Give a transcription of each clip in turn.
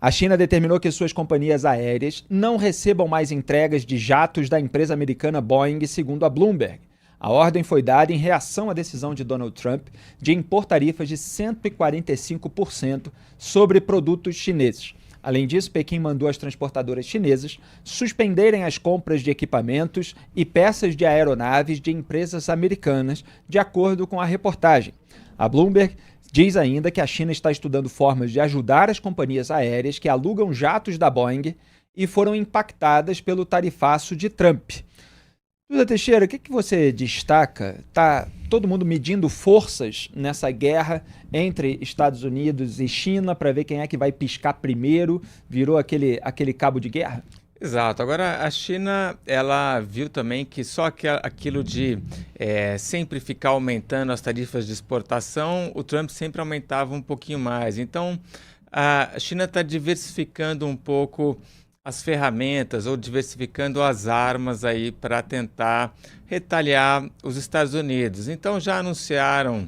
A China determinou que suas companhias aéreas não recebam mais entregas de jatos da empresa americana Boeing, segundo a Bloomberg. A ordem foi dada em reação à decisão de Donald Trump de impor tarifas de 145% sobre produtos chineses. Além disso, Pequim mandou as transportadoras chinesas suspenderem as compras de equipamentos e peças de aeronaves de empresas americanas, de acordo com a reportagem. A Bloomberg diz ainda que a China está estudando formas de ajudar as companhias aéreas que alugam jatos da Boeing e foram impactadas pelo tarifaço de Trump. Duda Teixeira, o que você destaca? Está todo mundo medindo forças nessa guerra entre Estados Unidos e China para ver quem é que vai piscar primeiro? Virou aquele cabo de guerra? Exato. Agora, a China, ela viu também que só aquilo de sempre ficar aumentando as tarifas de exportação, o Trump sempre aumentava um pouquinho mais. Então, a China está diversificando um pouco as ferramentas ou diversificando as armas aí para tentar retaliar os Estados Unidos. Então, já anunciaram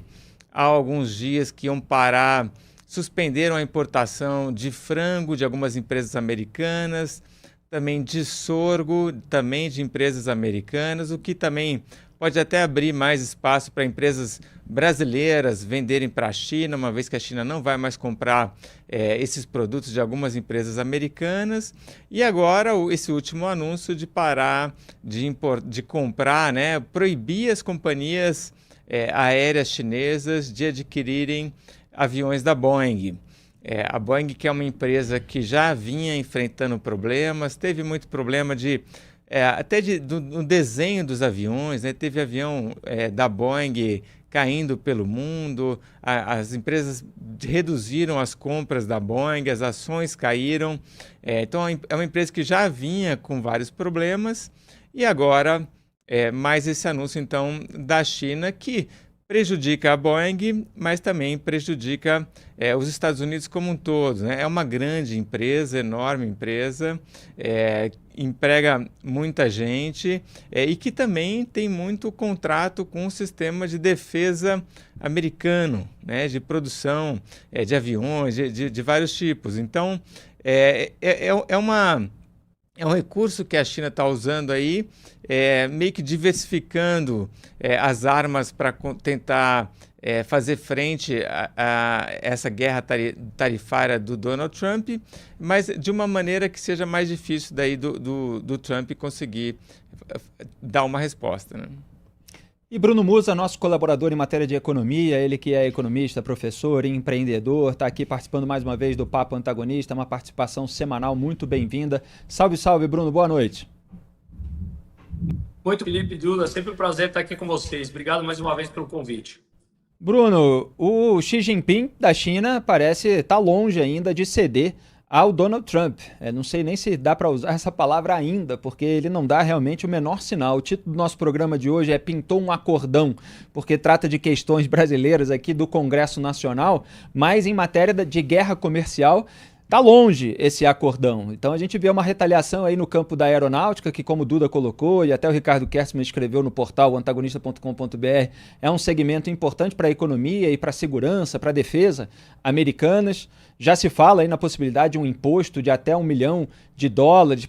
há alguns dias que iam parar, suspenderam a importação de frango de algumas empresas americanas, também de sorgo, também de empresas americanas, o que também pode até abrir mais espaço para empresas brasileiras venderem para a China, uma vez que a China não vai mais comprar esses produtos de algumas empresas americanas. E agora esse último anúncio de parar de comprar, né, proibir as companhias aéreas chinesas de adquirirem aviões da Boeing. A Boeing, que é uma empresa que já vinha enfrentando problemas, teve muito problema no desenho dos aviões, né? Teve avião da Boeing caindo pelo mundo, as empresas reduziram as compras da Boeing, as ações caíram. Então, é uma empresa que já vinha com vários problemas e agora mais esse anúncio, então, da China, que prejudica a Boeing, mas também prejudica os Estados Unidos como um todo, né? É uma grande empresa, enorme empresa, emprega muita gente e que também tem muito contrato com o sistema de defesa americano, né? De produção de aviões, de vários tipos. Então, é um recurso que a China está usando aí, meio que diversificando as armas para tentar fazer frente a essa guerra tarifária do Donald Trump, mas de uma maneira que seja mais difícil daí do Trump conseguir dar uma resposta, né? E Bruno Musa, nosso colaborador em matéria de economia, ele que é economista, professor e empreendedor, está aqui participando mais uma vez do Papo Antagonista, uma participação semanal muito bem-vinda. Salve, salve, Bruno, boa noite. Muito, Felipe, Duda, sempre um prazer estar aqui com vocês. Obrigado mais uma vez pelo convite. Bruno, o Xi Jinping da China parece estar longe ainda de ceder ao Donald Trump. Não sei nem se dá para usar essa palavra ainda, porque ele não dá realmente o menor sinal. O título do nosso programa de hoje é Pintou um Acordão, porque trata de questões brasileiras aqui do Congresso Nacional, mas em matéria de guerra comercial, está longe esse acordão. Então a gente vê uma retaliação aí no campo da aeronáutica, que como o Duda colocou, e até o Ricardo Kerstmann escreveu no portal antagonista.com.br, é um segmento importante para a economia e para a segurança, para a defesa americanas. Já se fala aí na possibilidade de um imposto de até $1 milhão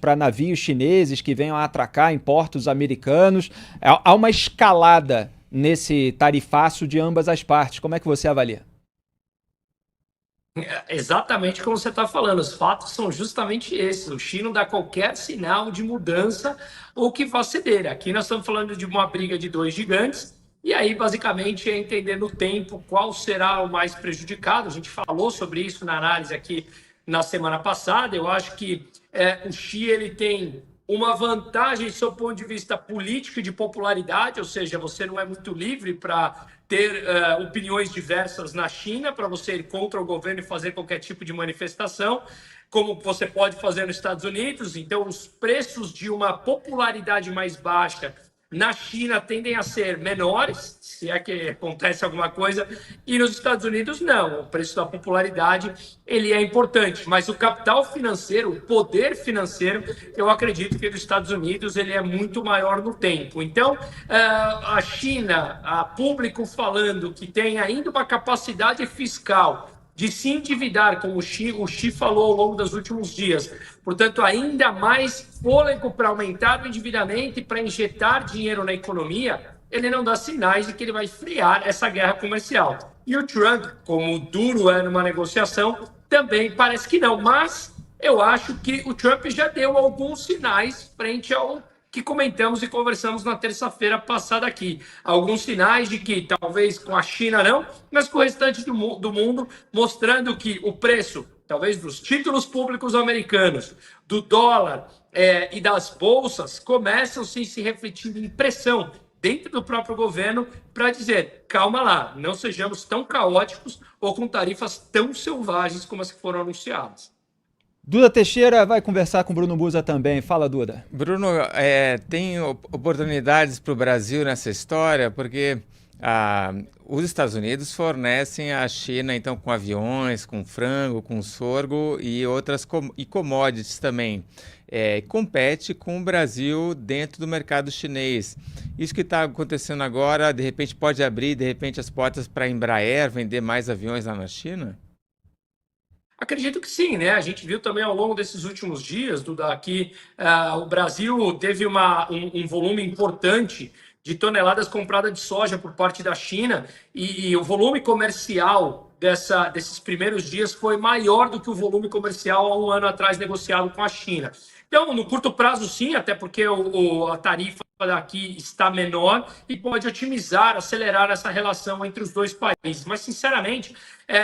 para navios chineses que venham a atracar em portos americanos. Há uma escalada nesse tarifaço de ambas as partes. Como é que você avalia? Exatamente como você está falando, os fatos são justamente esses. O Xi não dá qualquer sinal de mudança ou que vá ceder. Aqui nós estamos falando de uma briga de dois gigantes, e aí basicamente é entender no tempo qual será o mais prejudicado. A gente falou sobre isso na análise aqui na semana passada. Eu acho que o Xi ele tem uma vantagem sob o ponto de vista político e de popularidade, ou seja, você não é muito livre para ter opiniões diversas na China, para você ir contra o governo e fazer qualquer tipo de manifestação, como você pode fazer nos Estados Unidos. Então, os preços de uma popularidade mais baixa na China tendem a ser menores, se é que acontece alguma coisa, e nos Estados Unidos não. O preço da popularidade ele é importante, mas o capital financeiro, o poder financeiro, eu acredito que nos Estados Unidos ele é muito maior no tempo. Então, a China, a público falando que tem ainda uma capacidade fiscal de se endividar, como o Xi falou ao longo dos últimos dias. Portanto, ainda mais fôlego para aumentar o endividamento e para injetar dinheiro na economia, ele não dá sinais de que ele vai frear essa guerra comercial. E o Trump, como duro é numa negociação, também parece que não. Mas eu acho que o Trump já deu alguns sinais frente ao que comentamos e conversamos na terça-feira passada aqui. Alguns sinais de que talvez com a China não, mas com o restante do mundo, mostrando que o preço, talvez dos títulos públicos americanos, do dólar e das bolsas, começam sim se refletindo em pressão dentro do próprio governo para dizer, calma lá, não sejamos tão caóticos ou com tarifas tão selvagens como as que foram anunciadas. Duda Teixeira vai conversar com Bruno Busa também. Fala, Duda. Bruno, tem oportunidades para o Brasil nessa história, porque os Estados Unidos fornecem à China, então, com aviões, com frango, com sorgo e outras commodities também. Compete com o Brasil dentro do mercado chinês. Isso que está acontecendo agora, de repente pode abrir, de repente, as portas para a Embraer vender mais aviões lá na China? Acredito que sim, né? A gente viu também ao longo desses últimos dias, Duda, que o Brasil teve um volume importante de toneladas compradas de soja por parte da China e o volume comercial desses primeiros dias foi maior do que o volume comercial há um ano atrás negociado com a China. Então, no curto prazo, sim, até porque a tarifa daqui está menor e pode otimizar, acelerar essa relação entre os dois países. Mas, sinceramente,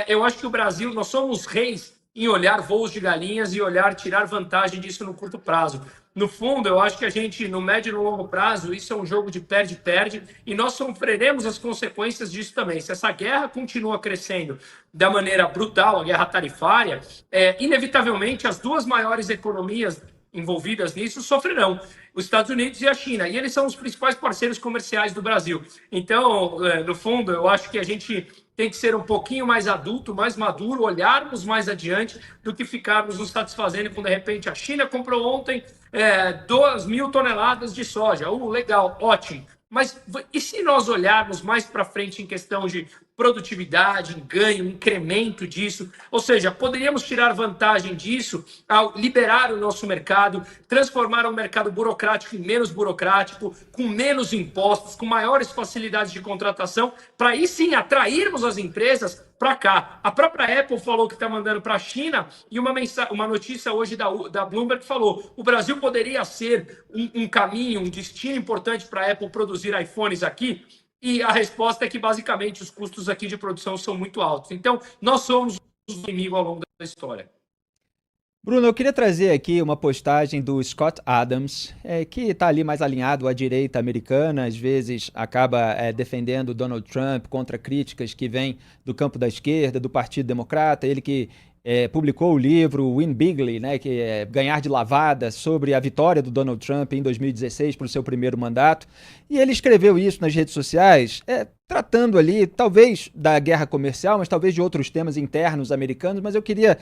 eu acho que o Brasil, nós somos reis em olhar voos de galinhas e tirar vantagem disso no curto prazo. No fundo, eu acho que a gente, no médio e no longo prazo, isso é um jogo de perde-perde e nós sofreremos as consequências disso também. Se essa guerra continua crescendo da maneira brutal, a guerra tarifária, inevitavelmente as duas maiores economias envolvidas nisso sofrerão, os Estados Unidos e a China, e eles são os principais parceiros comerciais do Brasil. Então, no fundo, eu acho que a gente tem que ser um pouquinho mais adulto, mais maduro, olharmos mais adiante do que ficarmos nos satisfazendo quando, de repente, a China comprou ontem 2.000 toneladas de soja. Legal, ótimo. Mas e se nós olharmos mais para frente em questão de produtividade, ganho, incremento disso? Ou seja, poderíamos tirar vantagem disso ao liberar o nosso mercado, transformar um mercado burocrático em menos burocrático, com menos impostos, com maiores facilidades de contratação, para aí sim atrairmos as empresas para cá. A própria Apple falou que está mandando para a China e uma notícia hoje da Bloomberg falou o Brasil poderia ser um caminho, um destino importante para a Apple produzir iPhones aqui. E a resposta é que, basicamente, os custos aqui de produção são muito altos. Então, nós somos os inimigos ao longo da história. Bruno, eu queria trazer aqui uma postagem do Scott Adams, que está ali mais alinhado à direita americana, às vezes acaba defendendo Donald Trump contra críticas que vêm do campo da esquerda, do Partido Democrata, ele que publicou o livro Win Bigly, né, que é Ganhar de Lavada, sobre a vitória do Donald Trump em 2016 para o seu primeiro mandato. E ele escreveu isso nas redes sociais, tratando ali, talvez, da guerra comercial, mas talvez de outros temas internos americanos, mas eu queria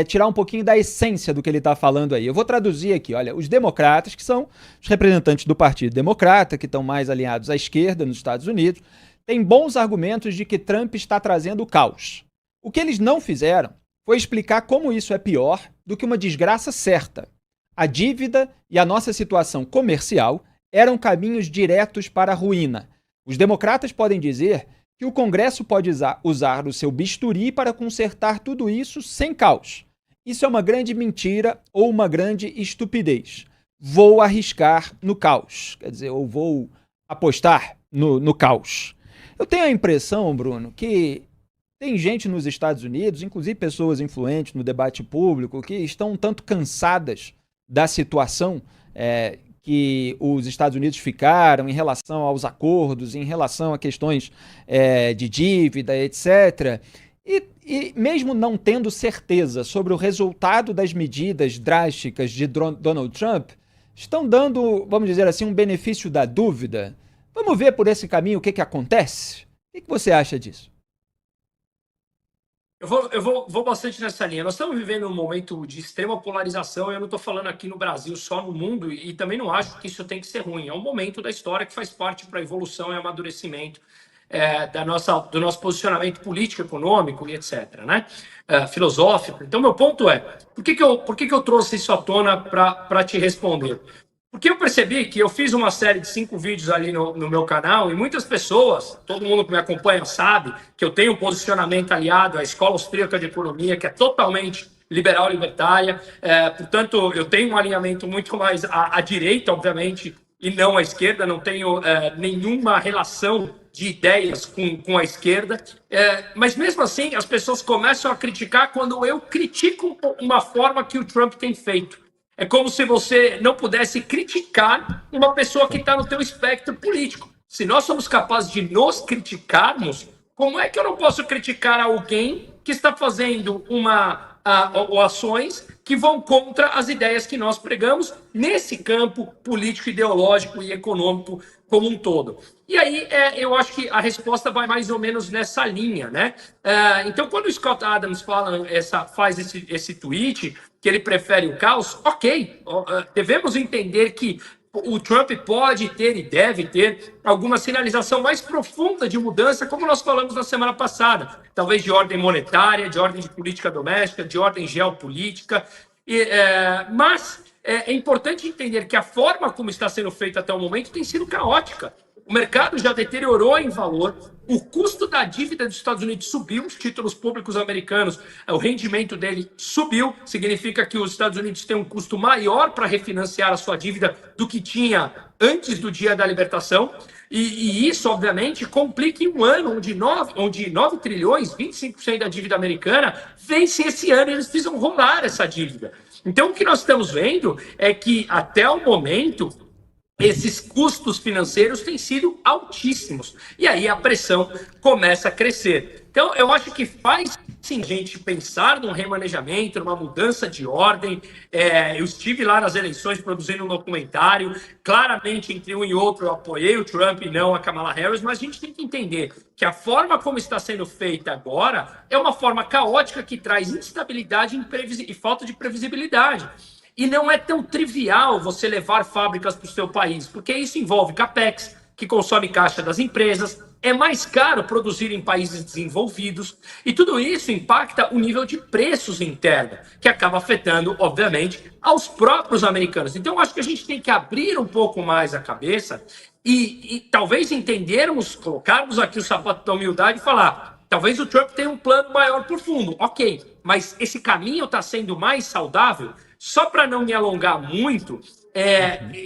tirar um pouquinho da essência do que ele está falando aí. Eu vou traduzir aqui, olha, os democratas, que são os representantes do Partido Democrata, que estão mais alinhados à esquerda nos Estados Unidos, têm bons argumentos de que Trump está trazendo caos. O que eles não fizeram foi explicar como isso é pior do que uma desgraça certa. A dívida e a nossa situação comercial eram caminhos diretos para a ruína. Os democratas podem dizer que o Congresso pode usar o seu bisturi para consertar tudo isso sem caos. Isso é uma grande mentira ou uma grande estupidez. Vou arriscar no caos, quer dizer, ou vou apostar no caos. Eu tenho a impressão, Bruno, que tem gente nos Estados Unidos, inclusive pessoas influentes no debate público, que estão um tanto cansadas da situação que os Estados Unidos ficaram em relação aos acordos, em relação a questões de dívida, etc. E mesmo não tendo certeza sobre o resultado das medidas drásticas de Donald Trump, estão dando, vamos dizer assim, um benefício da dúvida. Vamos ver por esse caminho o que acontece? O que você acha disso? Eu vou bastante nessa linha. Nós estamos vivendo um momento de extrema polarização. Eu não estou falando aqui no Brasil, só no mundo, e também não acho que isso tem que ser ruim. É um momento da história que faz parte para a evolução e amadurecimento do nosso posicionamento político, econômico e etc., né? Filosófico. Então, meu ponto é, por que eu trouxe isso à tona para te responder? Porque eu percebi que eu fiz uma série de 5 vídeos ali no meu canal e muitas pessoas, todo mundo que me acompanha sabe que eu tenho um posicionamento aliado à Escola Austríaca de Economia, que é totalmente liberal-libertária. Portanto, eu tenho um alinhamento muito mais à direita, obviamente, e não à esquerda. Não tenho nenhuma relação de ideias com a esquerda. Mas, mesmo assim, as pessoas começam a criticar quando eu critico uma forma que o Trump tem feito. É como se você não pudesse criticar uma pessoa que está no teu espectro político. Se nós somos capazes de nos criticarmos, como é que eu não posso criticar alguém que está fazendo ações que vão contra as ideias que nós pregamos nesse campo político, ideológico e econômico como um todo? E aí eu acho que a resposta vai mais ou menos nessa linha, né? Então, quando o Scott Adams faz esse tweet, que ele prefere o caos, ok, devemos entender que o Trump pode ter e deve ter alguma sinalização mais profunda de mudança, como nós falamos na semana passada, talvez de ordem monetária, de ordem de política doméstica, de ordem geopolítica, mas é importante entender que a forma como está sendo feita até o momento tem sido caótica. O mercado já deteriorou em valor, o custo da dívida dos Estados Unidos subiu, os títulos públicos americanos, o rendimento dele subiu, significa que os Estados Unidos têm um custo maior para refinanciar a sua dívida do que tinha antes do dia da libertação, e isso, obviamente, complica em um ano onde 9 trilhões, 25% da dívida americana, vence esse ano e eles precisam rolar essa dívida. Então, o que nós estamos vendo é que, até o momento, esses custos financeiros têm sido altíssimos. E aí a pressão começa a crescer. Então, eu acho que faz sim a gente pensar num remanejamento, numa mudança de ordem. Eu estive lá nas eleições produzindo um documentário. Claramente, entre um e outro, eu apoiei o Trump e não a Kamala Harris, mas a gente tem que entender que a forma como está sendo feita agora é uma forma caótica que traz instabilidade e falta de previsibilidade. E não é tão trivial você levar fábricas para o seu país, porque isso envolve capex, que consome caixa das empresas, é mais caro produzir em países desenvolvidos, e tudo isso impacta o nível de preços interno, que acaba afetando, obviamente, aos próprios americanos. Então, eu acho que a gente tem que abrir um pouco mais a cabeça e talvez entendermos, colocarmos aqui o sapato da humildade e falar: talvez o Trump tenha um plano maior por fundo, ok, mas esse caminho está sendo mais saudável? Só para não me alongar muito,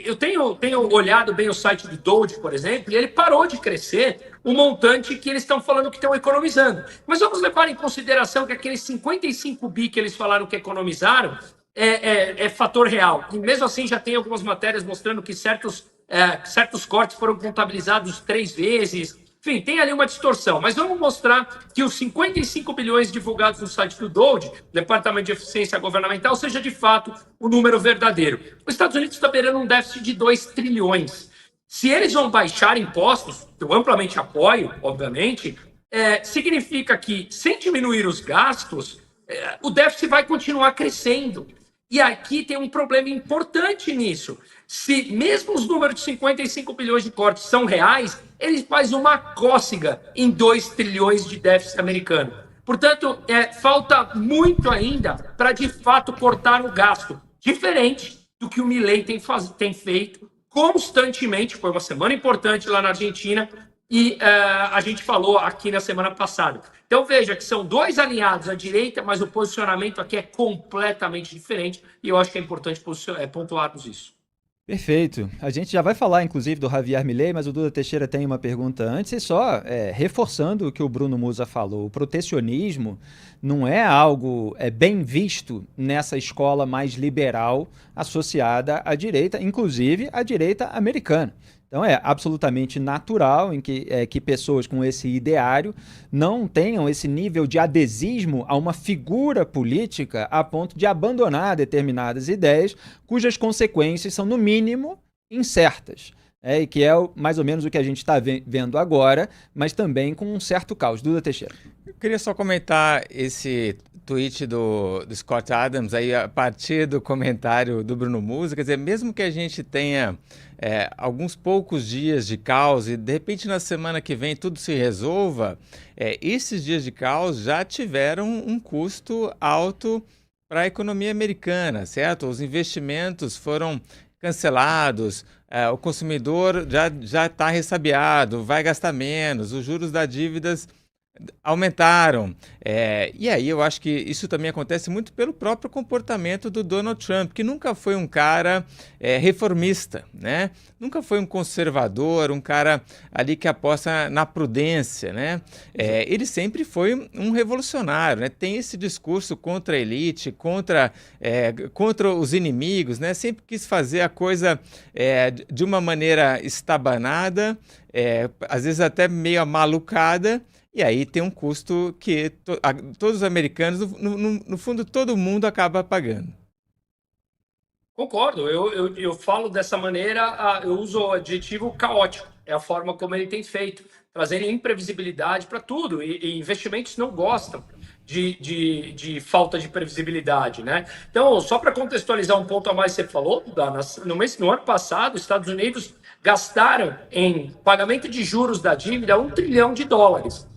eu tenho olhado bem o site do Doge, por exemplo, e ele parou de crescer o montante que eles estão falando que estão economizando. Mas vamos levar em consideração que aqueles 55 bi que eles falaram que economizaram é fator real. E mesmo assim já tem algumas matérias mostrando que certos cortes foram contabilizados 3 vezes. Enfim, tem ali uma distorção, mas vamos mostrar que os 55 bilhões divulgados no site do DOGE, Departamento de Eficiência Governamental, seja de fato o número verdadeiro. Os Estados Unidos está beirando um déficit de 2 trilhões. Se eles vão baixar impostos, que eu amplamente apoio, obviamente, significa que, sem diminuir os gastos, o déficit vai continuar crescendo. E aqui tem um problema importante nisso. Se mesmo os números de 55 bilhões de cortes são reais, eles fazem uma cócega em 2 trilhões de déficit americano. Portanto, falta muito ainda para, de fato, cortar o gasto. Diferente do que o Milei tem feito constantemente. Foi uma semana importante lá na Argentina e a gente falou aqui na semana passada. Então, veja que são 2 alinhados à direita, mas o posicionamento aqui é completamente diferente e eu acho que é importante pontuarmos isso. Perfeito. A gente já vai falar, inclusive, do Javier Milei, mas o Duda Teixeira tem uma pergunta antes, e só reforçando o que o Bruno Musa falou. O protecionismo não é algo bem visto nessa escola mais liberal associada à direita, inclusive à direita americana. Então é absolutamente natural que pessoas com esse ideário não tenham esse nível de adesismo a uma figura política a ponto de abandonar determinadas ideias cujas consequências são, no mínimo, incertas. E que é mais ou menos o que a gente está vendo agora, mas também com um certo caos. Duda Teixeira. Eu queria só comentar esse tweet do Scott Adams, aí a partir do comentário do Bruno Musa, quer dizer, mesmo que a gente tenha alguns poucos dias de caos e de repente na semana que vem tudo se resolva, esses dias de caos já tiveram um custo alto para a economia americana, certo? Os investimentos foram cancelados, o consumidor já está ressabiado, vai gastar menos, os juros das dívidas aumentaram. E aí eu acho que isso também acontece muito pelo próprio comportamento do Donald Trump, que nunca foi um cara reformista, né? Nunca foi um conservador, um cara ali que aposta na prudência, né? Ele sempre foi um revolucionário, né? Tem esse discurso contra a elite, contra os inimigos, né? Sempre quis fazer a coisa de uma maneira estabanada, às vezes até meio amalucada. E aí tem um custo que todos os americanos, no fundo, todo mundo acaba pagando. Concordo, eu falo dessa maneira, eu uso o adjetivo caótico, é a forma como ele tem feito, trazendo imprevisibilidade para tudo, e investimentos não gostam de falta de previsibilidade, né? Então, só para contextualizar um ponto a mais que você falou, no ano passado, os Estados Unidos gastaram em pagamento de juros da dívida $1 trilhão,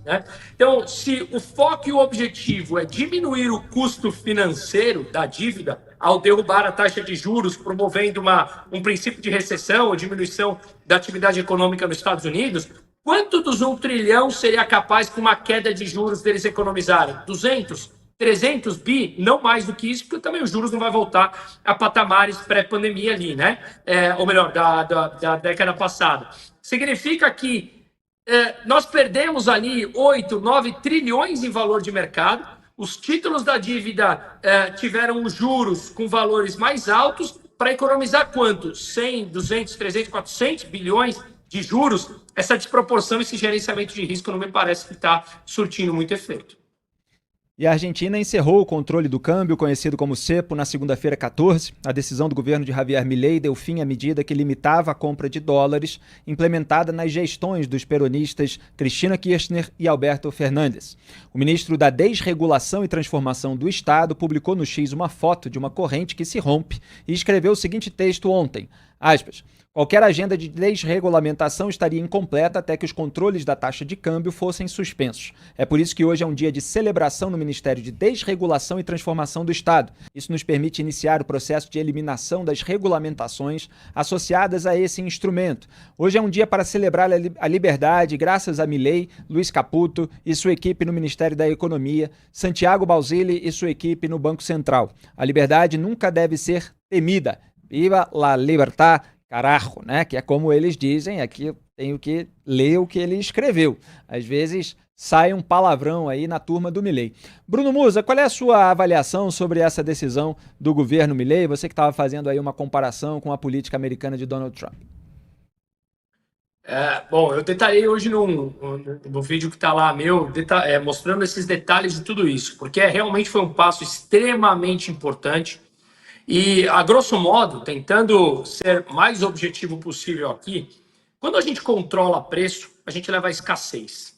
né? Então, se o foco e o objetivo é diminuir o custo financeiro da dívida ao derrubar a taxa de juros, promovendo um princípio de recessão ou diminuição da atividade econômica nos Estados Unidos, quanto dos 1 trilhão seria capaz, com uma queda de juros, deles economizarem? 200, 300 bi? Não mais do que isso, porque também os juros não vai voltar a patamares pré-pandemia ali, né? Ou melhor, da década passada. Significa que nós perdemos ali 8, 9 trilhões em valor de mercado. Os títulos da dívida tiveram os juros com valores mais altos para economizar quanto? 100, 200, 300, 400 bilhões de juros. Essa desproporção, esse gerenciamento de risco não me parece que está surtindo muito efeito. E a Argentina encerrou o controle do câmbio, conhecido como cepo, na segunda-feira 14. A decisão do governo de Javier Milei deu fim à medida que limitava a compra de dólares, implementada nas gestões dos peronistas Cristina Kirchner e Alberto Fernandes. O ministro da Desregulação e Transformação do Estado publicou no X uma foto de uma corrente que se rompe e escreveu o seguinte texto ontem, aspas, qualquer agenda de desregulamentação estaria incompleta até que os controles da taxa de câmbio fossem suspensos. É por isso que hoje é um dia de celebração no Ministério de Desregulação e Transformação do Estado. Isso nos permite iniciar o processo de eliminação das regulamentações associadas a esse instrumento. Hoje é um dia para celebrar a liberdade graças a Milei, Luiz Caputo e sua equipe no Ministério da Economia, Santiago Balzilli e sua equipe no Banco Central. A liberdade nunca deve ser temida. Viva la libertad! Carajo, né? Que é como eles dizem, aqui eu tenho que ler o que ele escreveu. Às vezes sai um palavrão aí na turma do Milei. Bruno Musa, qual é a sua avaliação sobre essa decisão do governo Milei? Você que estava fazendo aí uma comparação com a política americana de Donald Trump. Bom, eu detalhei hoje no vídeo que está lá meu, mostrando esses detalhes de tudo isso, porque realmente foi um passo extremamente importante. E, a grosso modo, tentando ser mais objetivo possível aqui, quando a gente controla preço, a gente leva a escassez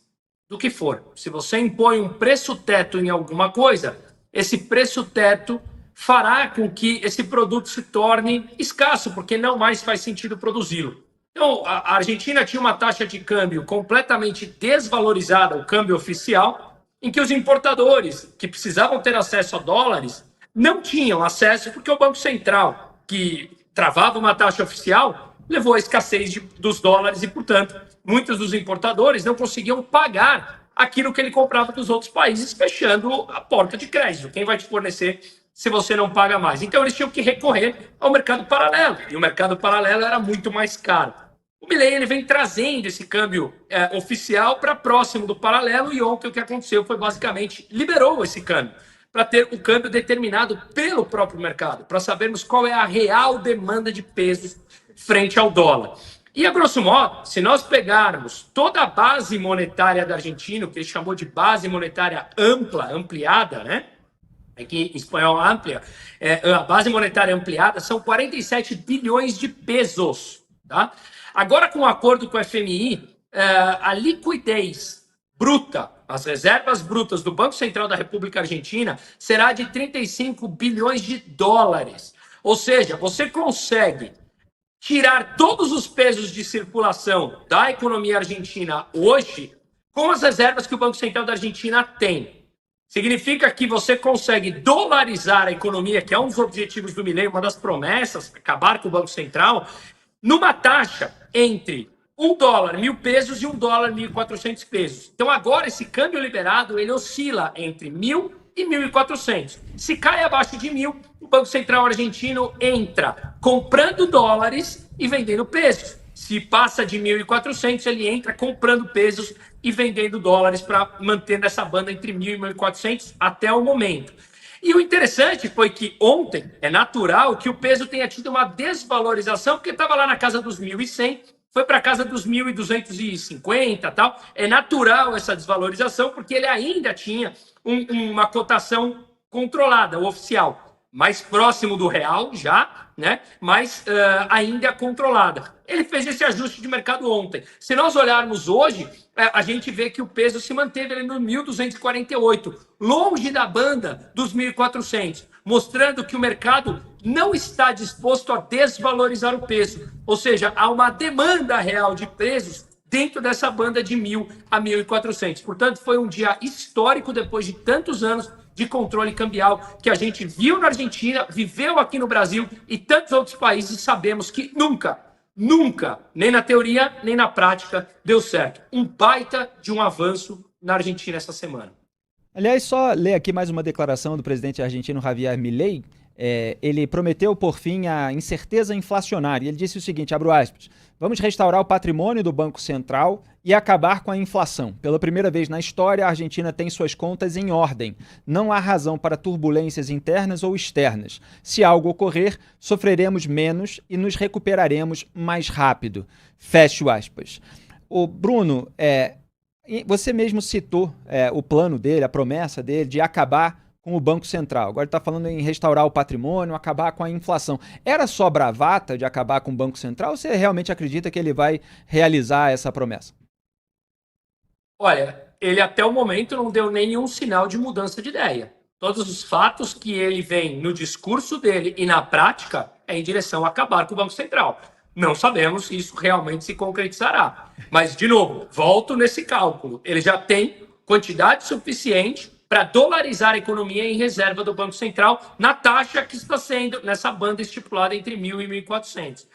do que for. Se você impõe um preço teto em alguma coisa, esse preço teto fará com que esse produto se torne escasso, porque não mais faz sentido produzi-lo. Então, a Argentina tinha uma taxa de câmbio completamente desvalorizada, o câmbio oficial, em que os importadores que precisavam ter acesso a dólares não tinham acesso porque o Banco Central, que travava uma taxa oficial, levou à escassez dos dólares e, portanto, muitos dos importadores não conseguiam pagar aquilo que ele comprava dos outros países, fechando a porta de crédito. Quem vai te fornecer se você não paga mais? Então, eles tinham que recorrer ao mercado paralelo, e o mercado paralelo era muito mais caro. O Milei ele vem trazendo esse câmbio oficial para próximo do paralelo, e ontem o que aconteceu foi basicamente liberou esse câmbio, para ter o câmbio determinado pelo próprio mercado, para sabermos qual é a real demanda de pesos frente ao dólar. E, a grosso modo, se nós pegarmos toda a base monetária da Argentina, que ele chamou de base monetária ampla, ampliada, né? Aqui em espanhol, amplia, a base monetária ampliada são 47 bilhões de pesos. Tá? Agora, com o acordo com o FMI, a liquidez bruta, as reservas brutas do Banco Central da República Argentina será de 35 bilhões de dólares. Ou seja, você consegue tirar todos os pesos de circulação da economia argentina hoje com as reservas que o Banco Central da Argentina tem. Significa que você consegue dolarizar a economia, que é um dos objetivos do Milei, uma das promessas, acabar com o Banco Central, numa taxa entre $1, 1.000 pesos, e $1, 1.400 pesos. Então, agora, esse câmbio liberado, ele oscila entre 1.000 e 1.400. Se cai abaixo de 1.000, o Banco Central argentino entra comprando dólares e vendendo pesos. Se passa de 1.400, ele entra comprando pesos e vendendo dólares para manter nessa banda entre 1.000 e 1.400 até o momento. E o interessante foi que ontem é natural que o peso tenha tido uma desvalorização, porque estava lá na casa dos 1.100, foi para a casa dos 1.250 tal. É natural essa desvalorização, porque ele ainda tinha uma cotação controlada, oficial, mais próximo do real já, né? Mas ainda controlada. Ele fez esse ajuste de mercado ontem. Se nós olharmos hoje, a gente vê que o peso se manteve ali no 1.248, longe da banda dos 1.400, mostrando que o mercado não está disposto a desvalorizar o peso. Ou seja, há uma demanda real de preços dentro dessa banda de 1.000 a 1.400. Portanto, foi um dia histórico depois de tantos anos de controle cambial que a gente viu na Argentina, viveu aqui no Brasil e tantos outros países. Sabemos que nunca, nem na teoria, nem na prática, deu certo. Um baita de um avanço na Argentina essa semana. Aliás, só ler aqui mais uma declaração do presidente argentino Javier Milei. Ele prometeu por fim a incerteza inflacionária. Ele disse o seguinte, abro aspas, vamos restaurar o patrimônio do Banco Central e acabar com a inflação. Pela primeira vez na história, a Argentina tem suas contas em ordem. Não há razão para turbulências internas ou externas. Se algo ocorrer, sofreremos menos e nos recuperaremos mais rápido. Fecho aspas. O Bruno, você mesmo citou o plano dele, a promessa dele de acabar com o Banco Central. Agora ele está falando em restaurar o patrimônio, acabar com a inflação. Era só bravata de acabar com o Banco Central ou você realmente acredita que ele vai realizar essa promessa? Olha, ele até o momento não deu nenhum sinal de mudança de ideia. Todos os fatos que ele vem no discurso dele e na prática é em direção a acabar com o Banco Central. Não sabemos se isso realmente se concretizará. Mas, de novo, volto nesse cálculo. Ele já tem quantidade suficiente para dolarizar a economia em reserva do Banco Central na taxa que está sendo, nessa banda estipulada entre 1.000 e 1.400.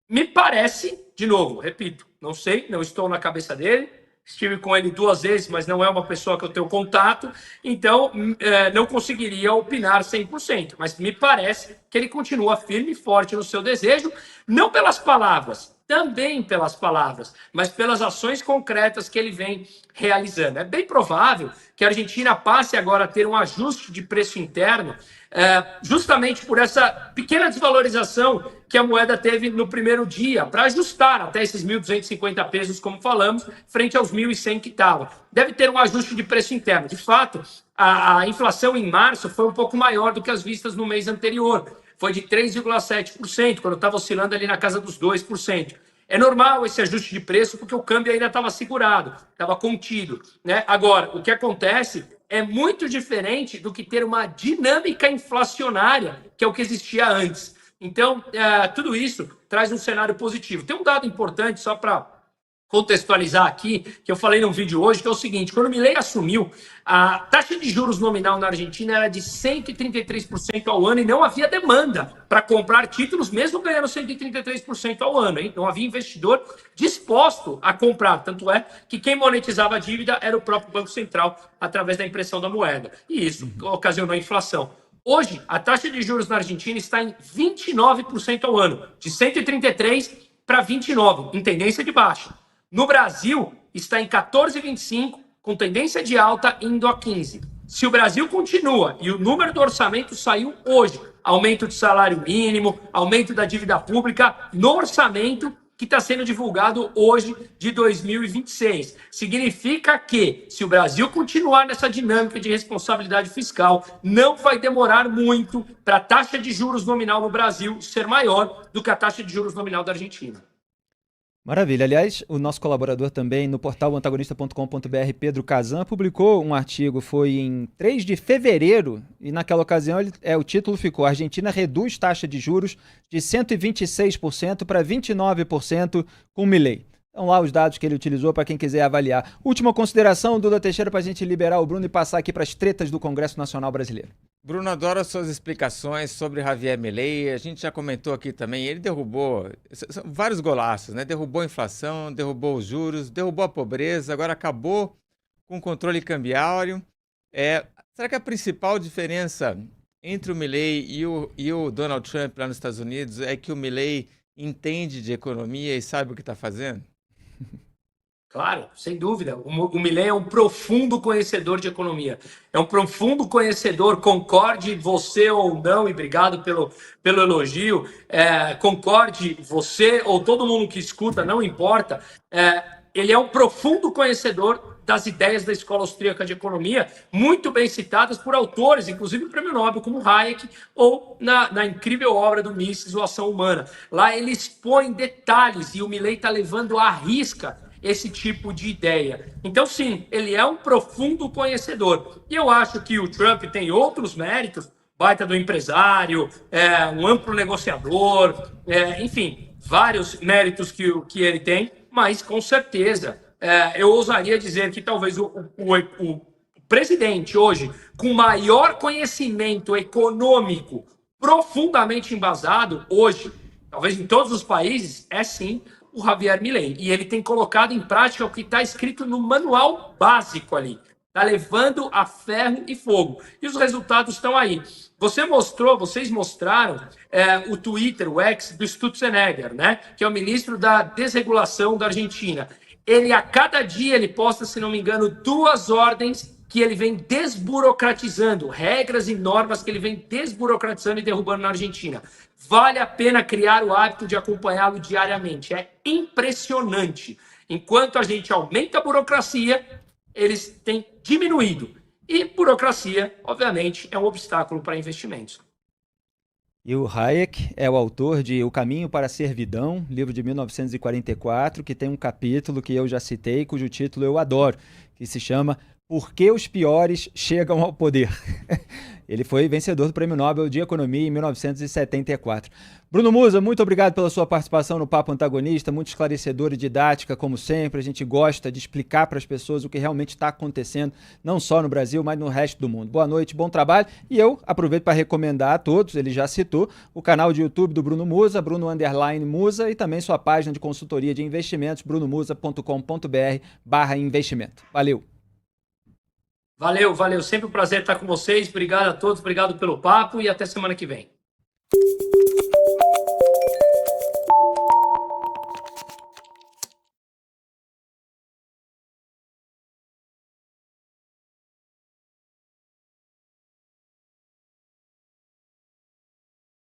Me parece, de novo, repito, não sei, não estou na cabeça dele, estive com ele 2 vezes, mas não é uma pessoa que eu tenho contato, então não conseguiria opinar 100%, mas me parece que ele continua firme e forte no seu desejo, não pelas palavras, também pelas palavras, mas pelas ações concretas que ele vem realizando. É bem provável que a Argentina passe agora a ter um ajuste de preço interno, justamente por essa pequena desvalorização que a moeda teve no primeiro dia, para ajustar até esses 1.250 pesos, como falamos, frente aos 1.100 que estava. Deve ter um ajuste de preço interno. De fato, a inflação em março foi um pouco maior do que as vistas no mês anterior. Foi de 3,7%, quando estava oscilando ali na casa dos 2%. É normal esse ajuste de preço, porque o câmbio ainda estava segurado, estava contido, né? Agora, o que acontece é muito diferente do que ter uma dinâmica inflacionária, que é o que existia antes. Então, tudo isso traz um cenário positivo. Tem um dado importante, só para contextualizar aqui, que eu falei num vídeo hoje, que é o seguinte: quando o Milei assumiu, a taxa de juros nominal na Argentina era de 133% ao ano e não havia demanda para comprar títulos, mesmo ganhando 133% ao ano, hein? Não havia investidor disposto a comprar, tanto é que quem monetizava a dívida era o próprio Banco Central, através da impressão da moeda, e isso ocasionou a inflação. Hoje, a taxa de juros na Argentina está em 29% ao ano, de 133% para 29%, em tendência de baixa. No Brasil, está em 14,25%, com tendência de alta indo a 15%. Se o Brasil continua, e o número do orçamento saiu hoje, aumento de salário mínimo, aumento da dívida pública, no orçamento que está sendo divulgado hoje de 2026. Significa que, se o Brasil continuar nessa dinâmica de responsabilidade fiscal, não vai demorar muito para a taxa de juros nominal no Brasil ser maior do que a taxa de juros nominal da Argentina. Maravilha. Aliás, o nosso colaborador também no portal antagonista.com.br, Pedro Kazan, publicou um artigo, foi em 3 de fevereiro, e naquela ocasião o título ficou: a Argentina reduz taxa de juros de 126% para 29% com Milei. Estão lá os dados que ele utilizou para quem quiser avaliar. Última consideração, Duda Teixeira, para a gente liberar o Bruno e passar aqui para as tretas do Congresso Nacional Brasileiro. Bruno, adoro as suas explicações sobre Javier Milei. A gente já comentou aqui também, ele derrubou vários golaços, né? Derrubou a inflação, derrubou os juros, derrubou a pobreza, agora acabou com o controle cambiário. Será que a principal diferença entre o Milei e o Donald Trump lá nos Estados Unidos é que o Milei entende de economia e sabe o que está fazendo? Claro, sem dúvida. O Milei é um profundo conhecedor de economia. É um profundo conhecedor, concorde você ou não, e obrigado pelo elogio, concorde você ou todo mundo que escuta, não importa. Ele é um profundo conhecedor das ideias da Escola Austríaca de Economia, muito bem citadas por autores, inclusive o Prêmio Nobel, como Hayek, ou na incrível obra do Mises, O Ação Humana. Lá ele expõe detalhes e o Milei está levando à risca esse tipo de ideia. Então, sim, ele é um profundo conhecedor. E eu acho que o Trump tem outros méritos, baita do empresário, um amplo negociador, enfim, vários méritos que ele tem, mas, com certeza, eu ousaria dizer que talvez o presidente hoje, com maior conhecimento econômico profundamente embasado, hoje, talvez em todos os países, é sim o Javier Milei. E ele tem colocado em prática o que está escrito no manual básico ali. Está levando a ferro e fogo. E os resultados estão aí. Vocês mostraram o Twitter, o X do Stutzenegger, né? Que é o ministro da Desregulação da Argentina. Ele, a cada dia, ele posta, se não me engano, 2 ordens que ele vem desburocratizando, regras e normas que ele vem desburocratizando e derrubando na Argentina. Vale a pena criar o hábito de acompanhá-lo diariamente. É impressionante. Enquanto a gente aumenta a burocracia, eles têm diminuído. E burocracia, obviamente, é um obstáculo para investimentos. E o Hayek é o autor de O Caminho para a Servidão, livro de 1944, que tem um capítulo que eu já citei, cujo título eu adoro, que se chama Por que os piores chegam ao poder? Ele foi vencedor do Prêmio Nobel de Economia em 1974. Bruno Musa, muito obrigado pela sua participação no Papo Antagonista, muito esclarecedora e didática, como sempre. A gente gosta de explicar para as pessoas o que realmente está acontecendo, não só no Brasil, mas no resto do mundo. Boa noite, bom trabalho. E eu aproveito para recomendar a todos, ele já citou, o canal de YouTube do Bruno Musa, Bruno_Musa, e também sua página de consultoria de investimentos, brunomusa.com.br/investimento. Valeu! Valeu. Sempre um prazer estar com vocês. Obrigado a todos, obrigado pelo papo e até semana que vem.